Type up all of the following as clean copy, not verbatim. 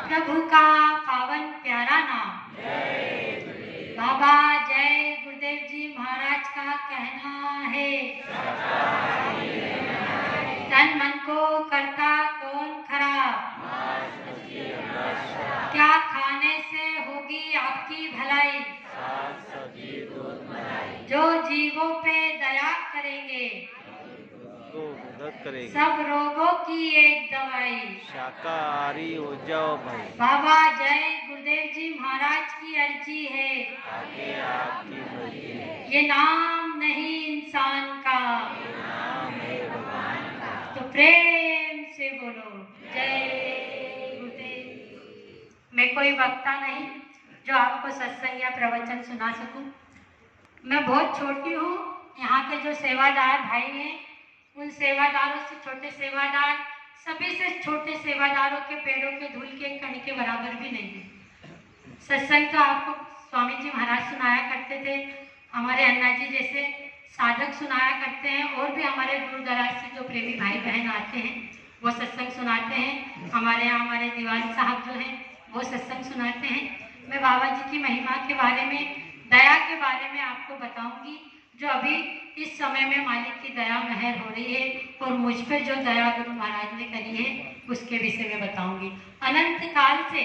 प्रभु का पावन प्यारा नाम। बाबा जय गुरुदेव जी महाराज का कहना है, तन मन को करता कौन खराब, क्या खाने से होगी आपकी भलाई, जो जीवों पे दया करेंगे सब रोगों की एक दवाई, शाकाहारी हो जाओ भाई। बाबा जय गुरुदेव जी महाराज की अर्जी है, आगे आपकी मर्जी है। ये नाम नहीं इंसान का, नाम है भगवान का। तो प्रेम से बोलो जय गुरुदेव। मैं कोई वक्ता नहीं जो आपको सत्संग या प्रवचन सुना सकूं। मैं बहुत छोटी हूँ। यहाँ के जो सेवादार भाई हैं, उन सेवादारों से छोटे सेवादार, सभी से छोटे सेवादारों के पैरों के धूल के कण के बराबर भी नहीं है। सत्संग तो आपको स्वामी जी महाराज सुनाया करते थे, हमारे अन्ना जी जैसे साधक सुनाया करते हैं, और भी हमारे दूर दराज से जो प्रेमी भाई बहन आते हैं वो सत्संग सुनाते हैं। हमारे यहाँ हमारे दीवान साहब जो हैं वो सत्संग सुनाते हैं। मैं बाबा जी की महिमा के बारे में, दया के बारे में आपको बताऊंगी, जो अभी इस समय में मालिक की दया महर हो रही है, और मुझ पर जो दया गुरु महाराज ने करी है उसके विषय में बताऊंगी। अनंत काल से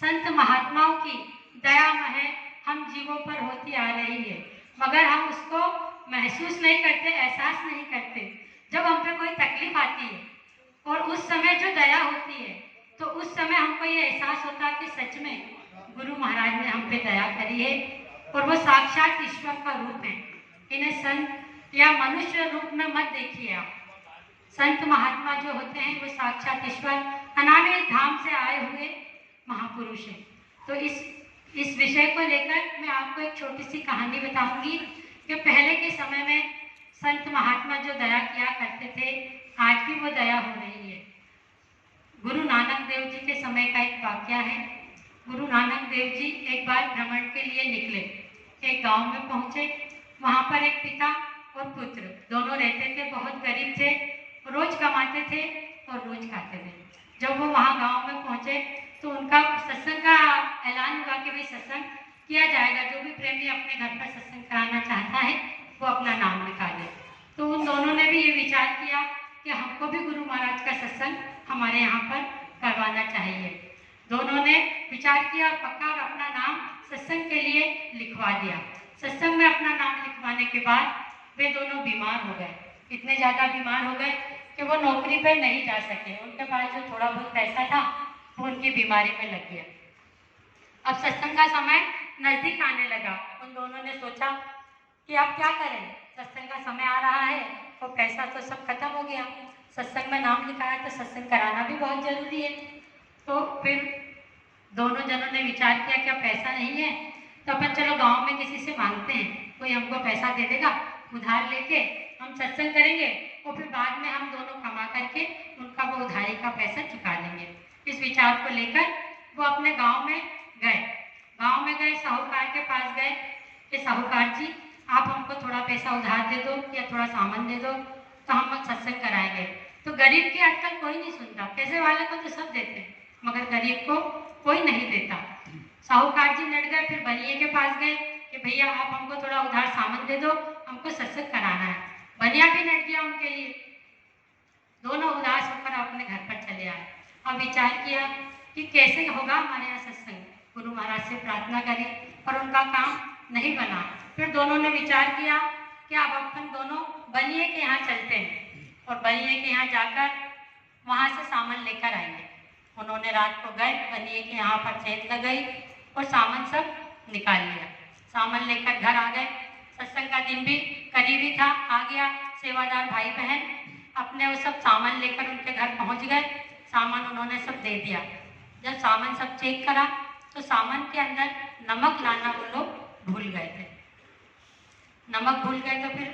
संत महात्माओं की दया महर हम जीवों पर होती आ रही है, मगर हम उसको महसूस नहीं करते, एहसास नहीं करते। जब हम पे कोई तकलीफ आती है और उस समय जो दया होती है, तो उस समय हमको ये एहसास होता है कि सच में गुरु महाराज ने हम पे दया करी है, और वो साक्षात ईश्वर का रूप है। इन्हें संत या मनुष्य रूप में मत देखिए आप। संत महात्मा जो होते हैं वो साक्षात ईश्वर अनामिक धाम से आए हुए महापुरुष हैं। तो इस विषय को लेकर मैं आपको एक छोटी सी कहानी बताऊंगी कि पहले के समय में संत महात्मा जो दया किया करते थे, आज भी वो दया हो रही है। गुरु नानक देव जी के समय का एक वाकया है। गुरु नानक देव जी एक बार भ्रमण के लिए निकले, एक गांव में पहुंचे। वहां पर एक पिता और पुत्र दोनों रहते थे, बहुत गरीब थे, रोज कमाते थे और रोज खाते थे। जब वो वहां गांव में पहुंचे तो उनका सत्संग का ऐलान हुआ कि भाई सत्संग किया जाएगा, जो भी प्रेमी अपने घर पर सत्संग कराना चाहता है वो अपना नाम लिखा दे। तो उन दोनों ने भी ये विचार किया कि हमको भी गुरु महाराज का सत्संग हमारे यहाँ पर करवाना चाहिए। दोनों ने विचार किया और पक्का और अपना नाम सत्संग के लिए लिखवा दिया। सत्संग में अपना नाम लिखवाने के बाद वे दोनों बीमार हो गए, इतने ज़्यादा बीमार हो गए कि वो नौकरी पर नहीं जा सके। उनके पास जो थोड़ा बहुत पैसा था वो उनकी बीमारी में लग गया। अब सत्संग का समय नज़दीक आने लगा। उन दोनों ने सोचा कि अब क्या करें, सत्संग का समय आ रहा है और पैसा तो सब खत्म हो गया। सत्संग में नाम लिखाया तो सत्संग कराना भी बहुत ज़रूरी है। तो फिर दोनों जनों ने विचार किया कि अब पैसा नहीं है तो अपन चलो गांव में किसी से मांगते हैं, कोई हमको पैसा दे देगा, उधार लेके हम सत्संग करेंगे और फिर बाद में हम दोनों कमा करके उनका वो उधारी का पैसा चुका देंगे। इस विचार को लेकर वो अपने गांव में गए। गांव में गए, साहूकार के पास गए कि साहूकार जी आप हमको थोड़ा पैसा उधार दे दो या थोड़ा सामान दे दो तो हम सत्संग कराएंगे। तो गरीब की आजकल कोई नहीं सुनता, पैसे वाले को तो सब देते हैं मगर गरीब को कोई नहीं देता। साहूकार जी लड़ गए, फिर बनिए के पास गए कि भैया आप हमको थोड़ा उधार सामान दे दो, हमको सत्संग कराना है। बनिया भी लड़ गया उनके लिए। दोनों उदास होकर अपने घर पर चले आए। अब विचार किया कि कैसे होगा हमारे यहाँ सत्संग। गुरु महाराज से प्रार्थना करी और उनका काम नहीं बना। फिर दोनों ने विचार किया कि अब अपन दोनों बनिए के यहाँ चलते हैं और बनिए के यहाँ जाकर वहाँ से सामान लेकर आएंगे। उन्होंने रात को गए, बनिए के यहाँ पर चेन लगाई और सामान सब निकाल लिया। सामान लेकर घर आ गए। सत्संग का दिन भी करीबी था, आ गया। सेवादार भाई बहन अपने वो सब सामान लेकर उनके घर पहुँच गए। सामान उन्होंने सब दे दिया। जब सामान सब चेक करा तो सामान के अंदर नमक लाना वो लोग भूल गए थे। नमक भूल गए तो फिर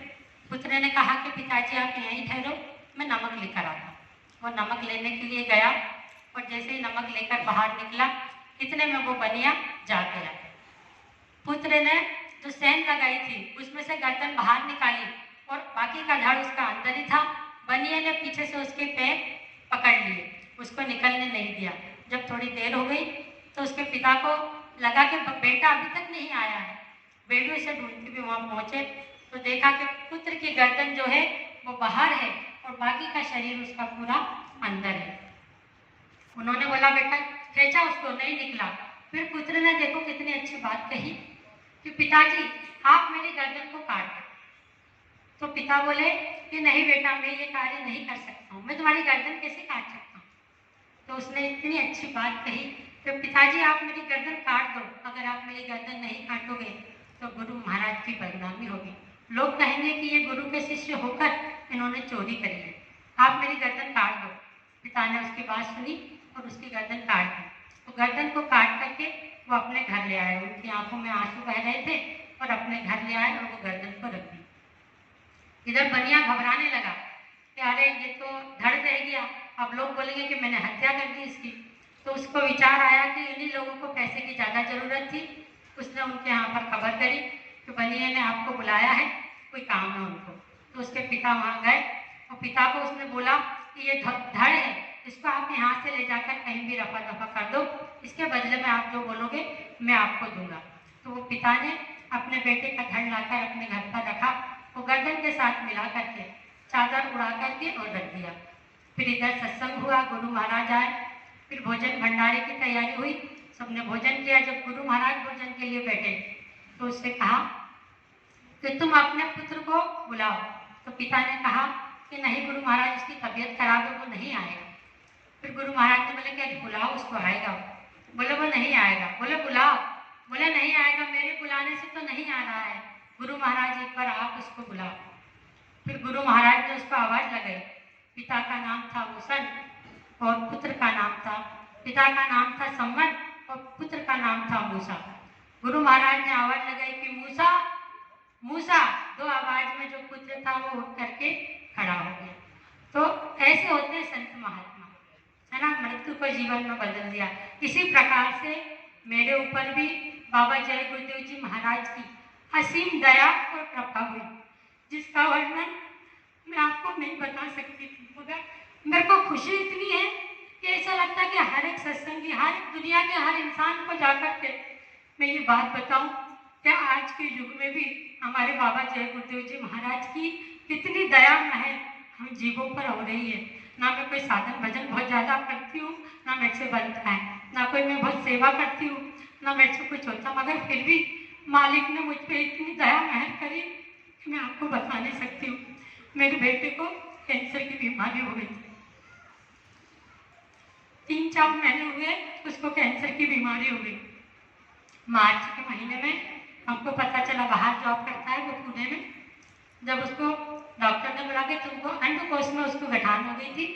पुत्र ने कहा कि पिताजी आप यहीं ठहरो, मैं नमक लेकर आता। वो नमक लेने के लिए गया और जैसे ही नमक लेकर बाहर निकला, इतने में वो बनिया जा गया। पुत्र ने जो सेन लगाई थी उसमें से गर्दन बाहर निकाली और बाकी का धड़ उसका अंदर ही था। बनिया ने पीछे से उसके पैर पकड़ लिए, उसको निकलने नहीं दिया। जब थोड़ी देर हो गई तो उसके पिता को लगा कि बेटा अभी तक नहीं आया है। बेटू से ढूंढते भी वहाँ पहुँचे तो देखा कि पुत्र की गर्दन जो है वो बाहर है और बाकी का शरीर उसका पूरा अंदर है। उन्होंने बोला बेटा खींचा उसको, नहीं निकला। फिर पुत्र ने देखो कितनी अच्छी बात कही कि पिताजी आप मेरी गर्दन को काट दो। तो पिता बोले कि नहीं बेटा, मैं ये कार्य नहीं कर सकता हूँ, मैं तुम्हारी गर्दन कैसे काट सकता हूँ। तो उसने इतनी अच्छी बात कही कि पिताजी आप मेरी गर्दन काट दो, अगर आप मेरी गर्दन नहीं काटोगे तो गुरु महाराज की बदनामी होगी। लोग कहेंगे कि ये गुरु के शिष्य होकर इन्होंने चोरी करी है, आप मेरी गर्दन काट दो। पिता ने उसकी बात सुनी और उसकी गर्दन काट दी। तो गर्दन को काट करके वो अपने घर ले आए। उनकी आंखों में आंसू बह रहे थे और अपने घर ले आए और वो गर्दन को रख दी। इधर बनिया घबराने लगा कि अरे ये तो धड़ रह गया, अब लोग बोलेंगे कि मैंने हत्या कर दी इसकी। तो उसको विचार आया कि इन्हीं लोगों को पैसे की ज़्यादा ज़रूरत थी। उसने उनके यहाँ पर खबर करी कि बनिया ने आपको बुलाया है, कोई काम है उनको। तो उसके पिता वहाँ गए और पिता को उसने बोला कि ये धड़ है, इसको आप यहाँ से ले जाकर कहीं भी रफा दफा कर दो, इसके बदले में आप जो बोलोगे मैं आपको दूंगा। तो वो पिता ने अपने बेटे का धड़ लाकर अपने घर पर रखा, वो गर्दन के साथ मिला करके चादर उड़ा करके और रख दिया। फिर इधर सत्संग हुआ, गुरु महाराज आए, फिर भोजन भंडारे की तैयारी हुई, सबने भोजन किया। जब गुरु महाराज भोजन के लिए बैठे तो उससे कहा कि तुम अपने पुत्र को बुलाओ। तो पिता ने कहा कि नहीं गुरु महाराज, उसकी तबीयत खराब है, वो नहीं आएगा। फिर गुरु महाराज ने बोले कि बुलाओ उसको, आएगा। बोले वो नहीं आएगा। बोले बुलाओ। बोले नहीं आएगा, मेरे बुलाने से तो नहीं आ रहा है, गुरु महाराज एक बार आप उसको बुलाओ। फिर गुरु महाराज ने उसको आवाज लगाई। पिता का नाम था मुसन और पुत्र का नाम था, पिता का नाम था सम्मत और पुत्र का नाम था मूसा। गुरु महाराज ने आवाज लगाई कि मूसा मूसा। दो आवाज में जो पुत्र था वो उठ करके खड़ा हो गया। तो ऐसे होते हैं संत महात्मा, है ना, मृत्यु को जीवन में बदल दिया। इसी प्रकार से मेरे ऊपर भी बाबा जय गुरुदेव जी महाराज की असीम दया और कृपा हुई, जिसका वर्णन मैं आपको नहीं बता सकती थी। मगर मेरे को खुशी इतनी है कि ऐसा लगता है कि हर एक सत्संगी, हर एक दुनिया के हर इंसान को जाकर के मैं ये बात बताऊं कि आज के युग में भी हमारे बाबा जय गुरुदेव जी महाराज की कितनी दया महर हम जीवों पर हो रही है। ना मैं कोई साधन भजन बहुत ज़्यादा करती हूँ, ना मेरे से बनता है, ना कोई मैं बहुत सेवा करती हूँ, ना मेरे से कुछ होता, मगर फिर भी मालिक ने मुझ पर इतनी दया महर करी कि मैं आपको बता नहीं सकती हूँ। मेरे बेटे को कैंसर की बीमारी हो गई थी, 3-4 महीने हुए उसको कैंसर की बीमारी हो गई। मार्च के महीने में हमको पता चला, बाहर जॉब करता है वो पुणे में। जब उसको डॉक्टर ने बोला कि तुमको अंडकोश में उसको गठान हो गई थी,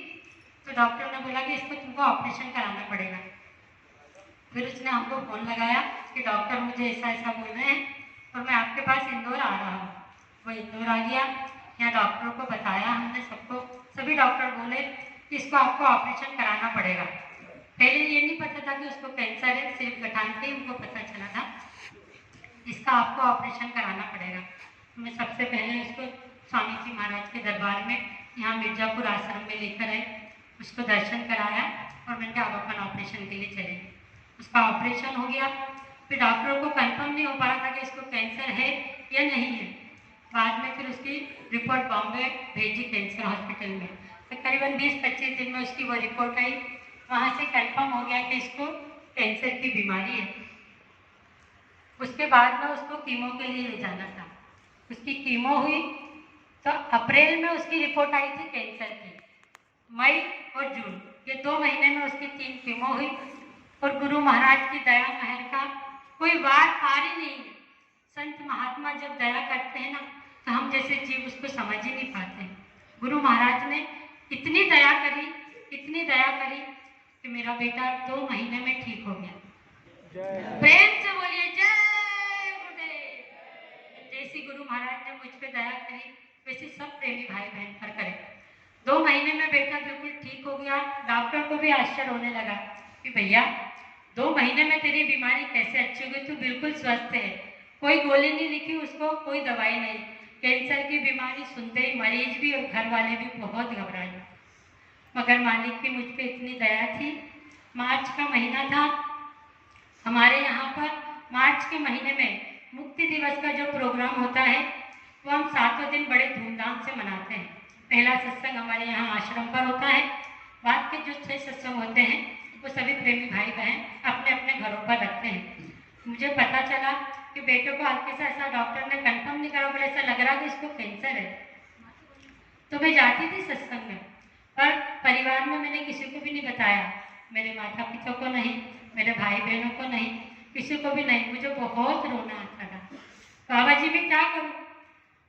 तो डॉक्टर ने बोला कि इसको तुमको ऑपरेशन कराना पड़ेगा। फिर उसने हमको फोन लगाया कि डॉक्टर मुझे ऐसा ऐसा बोल रहे हैं और मैं आपके पास इंदौर आ रहा हूँ। वो इंदौर आ गया, यहाँ डॉक्टरों को बताया हमने सबको, सभी डॉक्टर बोले कि इसको आपको ऑपरेशन कराना पड़ेगा। पहले ये नहीं पता था कि उसको कैंसर है, सिर्फ गठान से उनको पता चला था इसका आपको ऑपरेशन कराना पड़ेगा। मैं सबसे पहले उसको स्वामी जी महाराज के दरबार में यहाँ मिर्जापुर आश्रम में लेकर आए, उसको दर्शन कराया और मैंने कहा अब अपन ऑपरेशन के लिए चले। उसका ऑपरेशन हो गया। फिर डॉक्टरों को कंफर्म नहीं हो पा रहा था कि इसको कैंसर है या नहीं है। बाद में फिर उसकी रिपोर्ट बॉम्बे भेजी कैंसर हॉस्पिटल में, तो करीबन 20-25 दिन में उसकी वो रिपोर्ट आई। वहाँ से कंफर्म हो गया कि इसको कैंसर की बीमारी है। उसके बाद में उसको कीमो के लिए ले जाना था। उसकी कीमो हुई तो अप्रैल में उसकी रिपोर्ट आई थी कैंसर की। मई और जून ये 2 महीने में उसकी 3 कीमो हुई और गुरु महाराज की दया महर का कोई वार पार ही नहीं है। संत महात्मा जब दया करते हैं ना, तो हम जैसे जीव उसको समझ ही नहीं पाते हैं। गुरु महाराज ने इतनी दया करी, इतनी दया करी कि मेरा बेटा 2 महीने में ठीक हो गया। प्रेम से बोलिए जय गुरुदेव। जैसी गुरु महाराज ने मुझ पे दया करी वैसे सब प्रेमी भाई बहन पर करें। 2 महीने में बेटा बिल्कुल ठीक हो गया। डॉक्टर को भी आश्चर्य होने लगा कि भैया 2 महीने में तेरी बीमारी कैसे अच्छी हो गई, तू बिल्कुल स्वस्थ है, कोई गोली नहीं लिखी उसको, कोई दवाई नहीं। कैंसर की बीमारी सुनते ही मरीज भी और घर वाले भी बहुत घबराए, मगर मालिक की मुझ पे इतनी दया थी मार्च का महीना था। हमारे यहाँ पर मार्च के महीने में मुक्ति दिवस का जो प्रोग्राम होता है वो हम 7 दिन बड़े धूमधाम से मनाते हैं। पहला सत्संग हमारे यहाँ आश्रम पर होता है। बाद के जो 6 सत्संग होते हैं वो सभी प्रेमी भाई बहन अपने अपने घरों पर रखते हैं। मुझे पता चला कि बेटे को हल्के से ऐसा डॉक्टर ने कंफर्म नहीं करा, बोले ऐसा लग रहा कि इसको कैंसर है। तो मैं जाती थी सत्संग में, पर परिवार में मैंने किसी को भी नहीं बताया, मेरे माता पिता को नहीं, मेरे भाई बहनों को नहीं, किसी को भी नहीं। मुझे बहुत रोना आता था, बाबा जी मैं क्या करूं,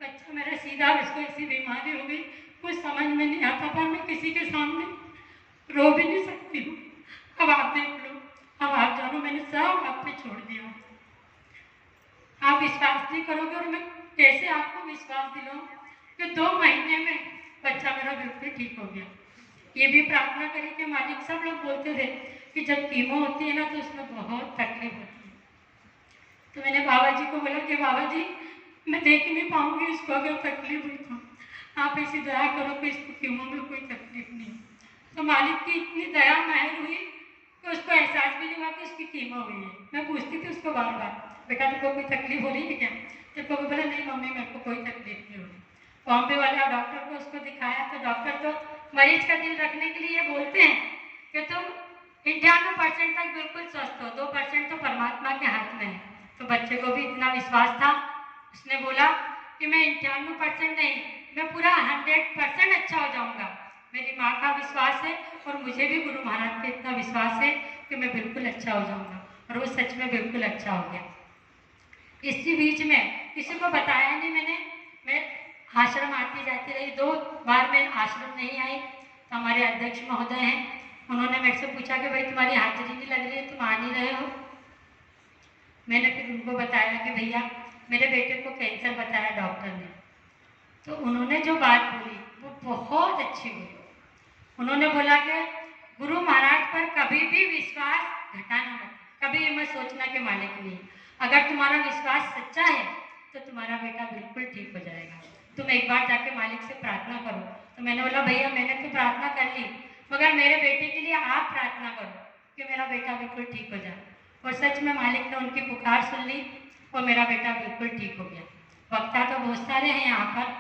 बच्चा मेरा सीधा, उसको ऐसी बीमारी हो गई, कुछ समझ में नहीं आता, पर मैं किसी के सामने रो भी नहीं सकती हूँ। अब आप देख लो, अब आप जानो, मैंने सब आप पे छोड़ दिया। आप विश्वास नहीं करोगे और मैं कैसे आपको विश्वास दिलाऊं कि 2 महीने में बच्चा मेरा बिल्कुल ठीक हो गया। ये भी प्रार्थना करी कि मालिक, सब लोग बोलते थे कि जब कीमो होती है ना तो उसमें बहुत तकलीफ होती है। तो मैंने बाबा जी को बोला कि बाबा जी मैं देख नहीं पाऊंगी इसको, अगर तकलीफ हुई तो आप ऐसी दया करो कि इसको कीमो में कोई तकलीफ नहीं। तो मालिक की इतनी दया महर हुई कि उसको एहसास भी नहीं हुआ कि उसकी कीमो हुई है। मैं पूछती थी उसको बार बार, बेटा तुमको कोई तकलीफ हो रही है क्या? जब को बोला नहीं मम्मी मेरे को कोई तकलीफ नहीं हो रही। बॉम्बे वाला डॉक्टर को उसको दिखाया तो डॉक्टर तो मरीज का दिल रखने के लिए बोलते हैं कि तुम 98% तक बिल्कुल स्वस्थ हो, 2% तो परमात्मा के हाथ में है। तो बच्चे को भी इतना विश्वास था, उसने बोला कि मैं 98% नहीं, मैं पूरा 100% अच्छा हो जाऊंगा। मेरी माँ का विश्वास है और मुझे भी गुरु महाराज पे इतना विश्वास है कि मैं बिल्कुल अच्छा हो जाऊंगा, और वो सच में बिल्कुल अच्छा हो गया। इसी बीच में किसी को बताया नहीं मैंने, मैं आश्रम आती जाती रही। 2 बार मैं आश्रम नहीं आई तो हमारे अध्यक्ष महोदय हैं, उन्होंने मेरे से पूछा कि भाई तुम्हारी हाजिरी नहीं लग रही है, तुम आ नहीं रहे हो। मैंने फिर उनको बताया कि भैया मेरे बेटे को कैंसर बताया डॉक्टर ने। तो उन्होंने जो बात बोली वो बहुत अच्छी बोली। उन्होंने बोला कि गुरु महाराज पर कभी भी विश्वास घटाना मत, कभी ये मत सोचना कि मालिक नहीं। अगर तुम्हारा विश्वास सच्चा है तो तुम्हारा बेटा बिल्कुल ठीक हो जाएगा। तुम एक बार जाके मालिक से प्रार्थना करो। तो मैंने बोला भैया मैंने तो प्रार्थना कर ली, मगर मेरे बेटे के लिए आप प्रार्थना करो कि मेरा बेटा बिल्कुल ठीक हो जाए। और सच में मालिक ने उनकी पुकार सुन ली और मेरा बेटा बिल्कुल ठीक हो गया। वक्ता तो बहुत सारे हैं यहाँ पर,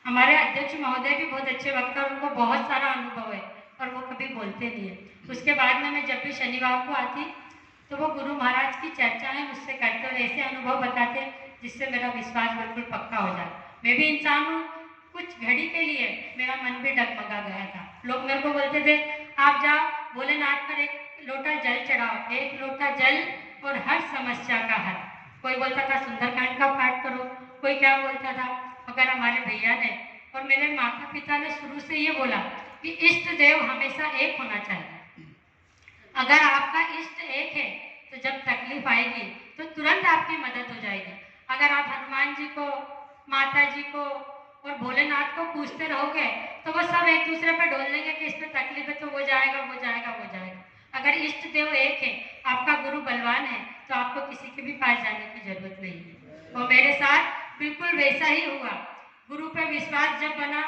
हमारे अध्यक्ष महोदय भी बहुत अच्छे वक्ता, उनको बहुत सारा अनुभव है और वो कभी बोलते नहीं है। उसके बाद में मैं जब भी शनिवार को आती तो वो गुरु महाराज की चर्चाएं मुझसे करते और ऐसे अनुभव बताते जिससे मेरा विश्वास बिल्कुल पक्का हो जाए। मैं भी इंसान हूँ, कुछ घड़ी के लिए मेरा मन भी डगमगा गया था। लोग मेरे को बोलते थे आप जाओ भोलेनाथ पर 1 लोटा जल चढ़ाओ, 1 लोटा जल और हर समस्या का हल। कोई बोलता था सुंदरकांड का पाठ करो, कोई क्या बोलता था, मगर हमारे भैया ने और मेरे माता पिता ने शुरू से ये बोला कि इष्ट देव हमेशा एक होना चाहिए। अगर आपका इष्ट एक है तो जब तकलीफ आएगी तो तुरंत आपकी मदद हो जाएगी। अगर आप हनुमान जी को, माता जी को और भोलेनाथ को पूछते रहोगे तो वो सब एक दूसरे पर ढोल लेंगे कि इस पर तकलीफ है तो वो जाएगा वो जाएगा वो जाएगा। अगर इष्ट देव एक है, आपका गुरु बलवान है, तो आपको किसी के भी पास जाने की जरूरत नहीं है। और मेरे साथ बिल्कुल वैसा ही हुआ। गुरु पे विश्वास जब बना,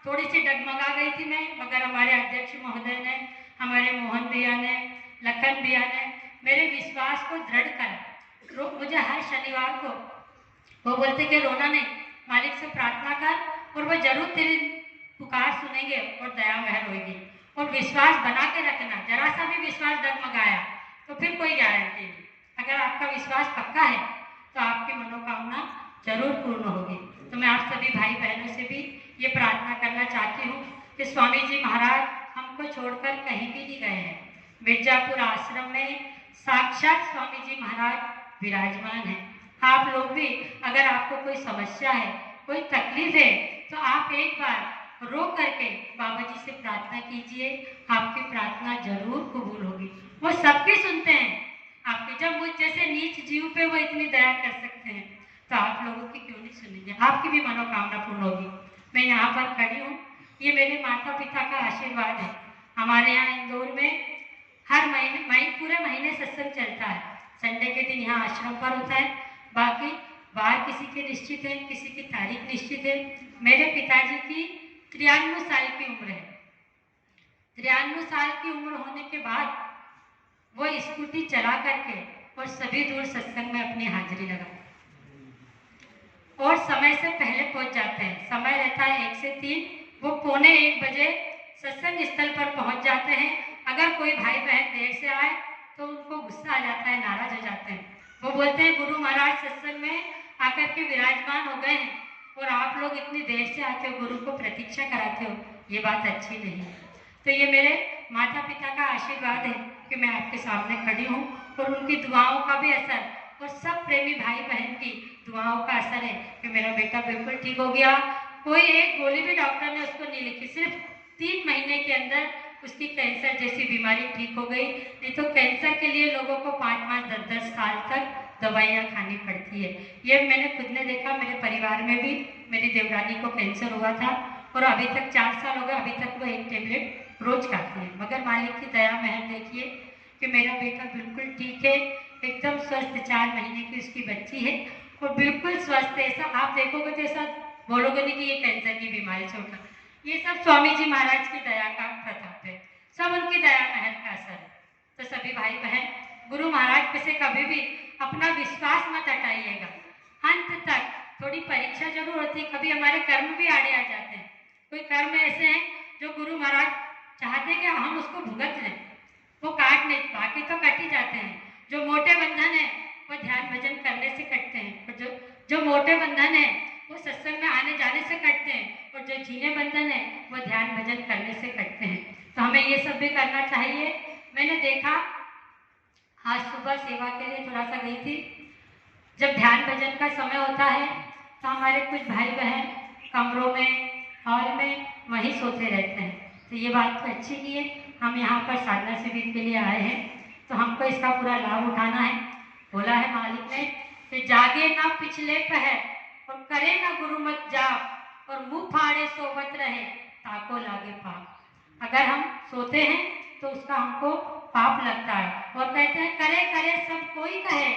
थोड़ी सी डगमगा गई थी मैं, मगर हमारे अध्यक्ष महोदय ने, हमारे मोहन भैया ने, लखन भैया ने मेरे विश्वास को दृढ़ करा। मुझे हर शनिवार को वो बोलते कि रोना नहीं, मालिक से प्रार्थना कर और वो जरूर तेरी पुकार सुनेंगे और दया महर होगी। और विश्वास बना के रखना, जरा सा भी विश्वास डगमगाया तो फिर कोई गारंटी नहीं। अगर आपका विश्वास पक्का है तो आपकी मनोकामना जरूर पूर्ण होगी। तो मैं आप सभी भाई बहनों से भी ये प्रार्थना करना चाहती हूँ कि स्वामी जी महाराज हमको छोड़कर कहीं भी नहीं गए हैं। मिर्जापुर आश्रम में साक्षात स्वामी जी महाराज विराजमान हैं। आप लोग भी अगर आपको कोई समस्या है, कोई तकलीफ है, तो आप एक बार रो करके बाबा जी से प्रार्थना कीजिए, आपकी प्रार्थना जरूर कबूल होगी। वो सबकी सुनते हैं आपके, जब मुझ जैसे नीच जीव पे वो इतनी दया कर सकते हैं तो आप लोगों की क्यों नहीं सुनेंगे, आपकी भी मनोकामना पूर्ण होगी। मैं यहाँ पर खड़ी हूँ, ये मेरे माता पिता का आशीर्वाद है। हमारे यहाँ इंदौर में हर महीने पूरे महीने सत्संग चलता है। संडे के दिन यहाँ आश्रम पर होता है, बाकी बाहर किसी के निश्चित है, किसी की तारीख निश्चित है। मेरे पिताजी की 93 साल की उम्र है। 93 साल की उम्र होने के बाद वो स्कूटी चला करके और सभी दूर सत्संग में अपनी हाजिरी लगा और समय से पहले पहुंच जाते हैं। समय रहता है 1 से 3, वो 12:45 बजे सत्संग स्थल पर पहुंच जाते हैं। अगर कोई भाई बहन देर से आए तो उनको गुस्सा आ जाता है, नाराज हो जाते हैं। वो बोलते हैं गुरु महाराज सत्संग में आकर के विराजमान हो गए हैं और आप लोग इतनी देर से आते हो, गुरु को प्रतीक्षा कराते हो, ये बात अच्छी नहीं है। तो ये मेरे माता पिता का आशीर्वाद है कि मैं आपके सामने खड़ी हूँ और उनकी दुआओं का भी असर और सब प्रेमी भाई बहन की दुआओं का असर है कि मेरा बेटा बिल्कुल ठीक हो गया। कोई एक गोली भी डॉक्टर ने उसको नहीं लिखी, सिर्फ 3 महीने के अंदर उसकी कैंसर जैसी बीमारी ठीक हो गई। नहीं तो कैंसर के लिए लोगों को 5-5, 10-10 साल तक दवाइयाँ खानी पड़ती है। ये मैंने खुद ने देखा, मेरे परिवार में भी मेरी देवरानी को कैंसर हुआ था और अभी तक 4 साल हो गए, अभी तक वो 1 टेबलेट रोज खाती है। मगर मालिक की दया महर देखिए कि मेरा बेटा बिल्कुल ठीक है, एकदम स्वस्थ। 4 महीने की उसकी बच्ची है और बिल्कुल स्वस्थ है। ऐसा आप देखोगे तो ऐसा बोलोगे नहीं कि ये कैंसर की बीमारी से उठा। ये सब स्वामी जी महाराज की दया का प्रताप है, सब उनकी दया महर का असर है। तो सभी भाई बहन गुरु महाराज पे से कभी भी अपना विश्वास मत हटाइएगा। अंत तक थोड़ी परीक्षा जरूर होती है, कभी हमारे कर्म भी आड़े आ जाते हैं। कोई कर्म ऐसे हैं जो गुरु महाराज चाहते हैं कि हम उसको भुगत लें, वो काट नहीं, बाकी तो कट ही जाते हैं। जो मोटे बंधन है वो ध्यान भजन करने से कटते हैं और जो मोटे बंधन है वो सत्संग में आने जाने से कटते हैं और जो झीने बंधन है वो ध्यान भजन करने से कटते हैं। तो हमें ये सब भी करना चाहिए। मैंने देखा आज सुबह सेवा के लिए थोड़ा सा गई थी, जब ध्यान भजन का समय होता है तो हमारे कुछ भाई बहन कमरों में, हॉल में वहीं सोते रहते हैं। तो ये बात तो अच्छी नहीं है। हम यहाँ पर साधना शिविर के लिए आए हैं तो हमको इसका पूरा लाभ उठाना है। बोला है मालिक ने कि जागे ना पिछले पहर और करे ना गुरु मत जाप और मुंह फाड़े सोवत रहे ताको लागे पाप। अगर हम सोते हैं तो उसका हमको पाप लगता है और कहते हैं करे करे सब कोई कहे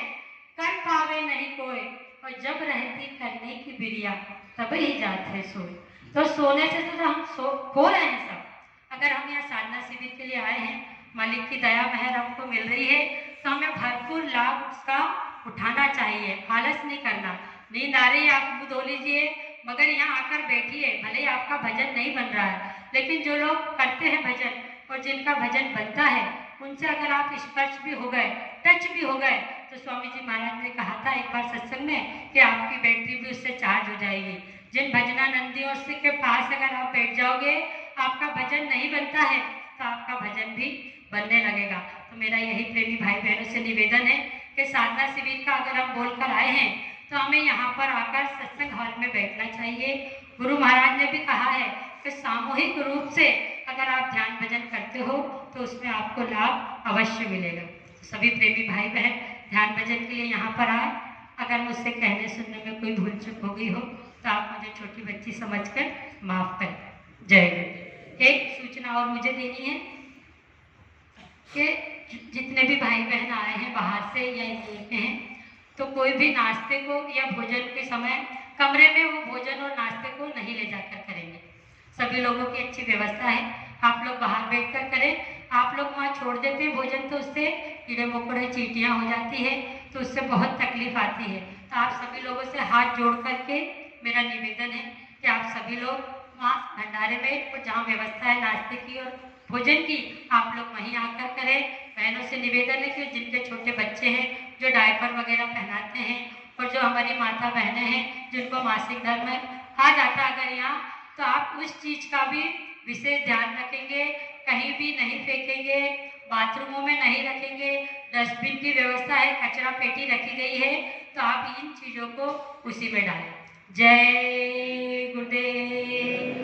कर पावे नहीं कोई और जब रहती करने की बिरिया तब ही जाते सोए। तो सोने से तो हम खो रहे हैं सब। अगर हम यहाँ साधना शिविर के लिए आए हैं, मालिक की दया महर हमको मिल रही है तो हमें भरपूर लाभ उसका उठाना चाहिए, आलस नहीं करना। नींद आ रही है आप मुँह धो लीजिए, मगर यहाँ आकर बैठिए। भले ही आपका भजन नहीं बन रहा है, लेकिन जो लोग करते हैं भजन और जिनका भजन बनता है उनसे अगर आप स्पर्श भी हो गए, टच भी हो गए, तो स्वामी जी महाराज ने कहा था एक बार सत्संग में कि आपकी बैटरी भी उससे चार्ज हो जाएगी। जिन भजनानंदियों से के पास अगर आप बैठ जाओगे, आपका भजन नहीं बनता है तो आपका भजन भी बनने लगेगा। तो मेरा यही प्रेमी भाई बहनों से निवेदन है कि साधना शिविर का अगर हम बोलकर आए हैं तो हमें यहाँ पर आकर सत्संग हॉल में बैठना चाहिए। गुरु महाराज ने भी कहा है कि सामूहिक रूप से अगर आप ध्यान भजन करते हो तो उसमें आपको लाभ अवश्य मिलेगा। सभी प्रेमी भाई बहन ध्यान भजन के लिए यहाँ पर आए। अगर मुझसे कहने सुनने में कोई भूल चूक हो गई हो तो आप मुझे छोटी बच्ची समझकर माफ करें। जय गुरु। एक सूचना और मुझे देनी है कि जितने भी भाई बहन आए हैं बाहर से या इंदौर के हैं, तो कोई भी नाश्ते को या भोजन के समय कमरे में वो भोजन और नाश्ते को नहीं ले जाकर करेंगे। सभी लोगों की अच्छी व्यवस्था है, आप लोग बाहर बैठकर करें। आप लोग वहाँ छोड़ देते हैं भोजन तो उससे कीड़े मकोड़े चींटियाँ हो जाती है, तो उससे बहुत तकलीफ आती है। तो आप सभी लोगों से हाथ जोड़ करके मेरा निवेदन है कि आप सभी लोग वहाँ भंडारे में और जहाँ व्यवस्था है नाश्ते की और भोजन की, आप लोग वहीं आकर करें। बहनों से निवेदन है कि जिनके छोटे बच्चे हैं, जो डायपर वगैरह पहनाते हैं और जो हमारी माता बहनें हैं जिनको मासिक धर्म आ जाता है अगर यहाँ, तो आप उस चीज का भी विशेष ध्यान रखेंगे। कहीं भी नहीं फेंकेंगे, बाथरूमों में नहीं रखेंगे, डस्टबिन की व्यवस्था है, कचरा पेटी रखी गई है, तो आप इन चीजों को उसी में डालें। जय गुरुदेव।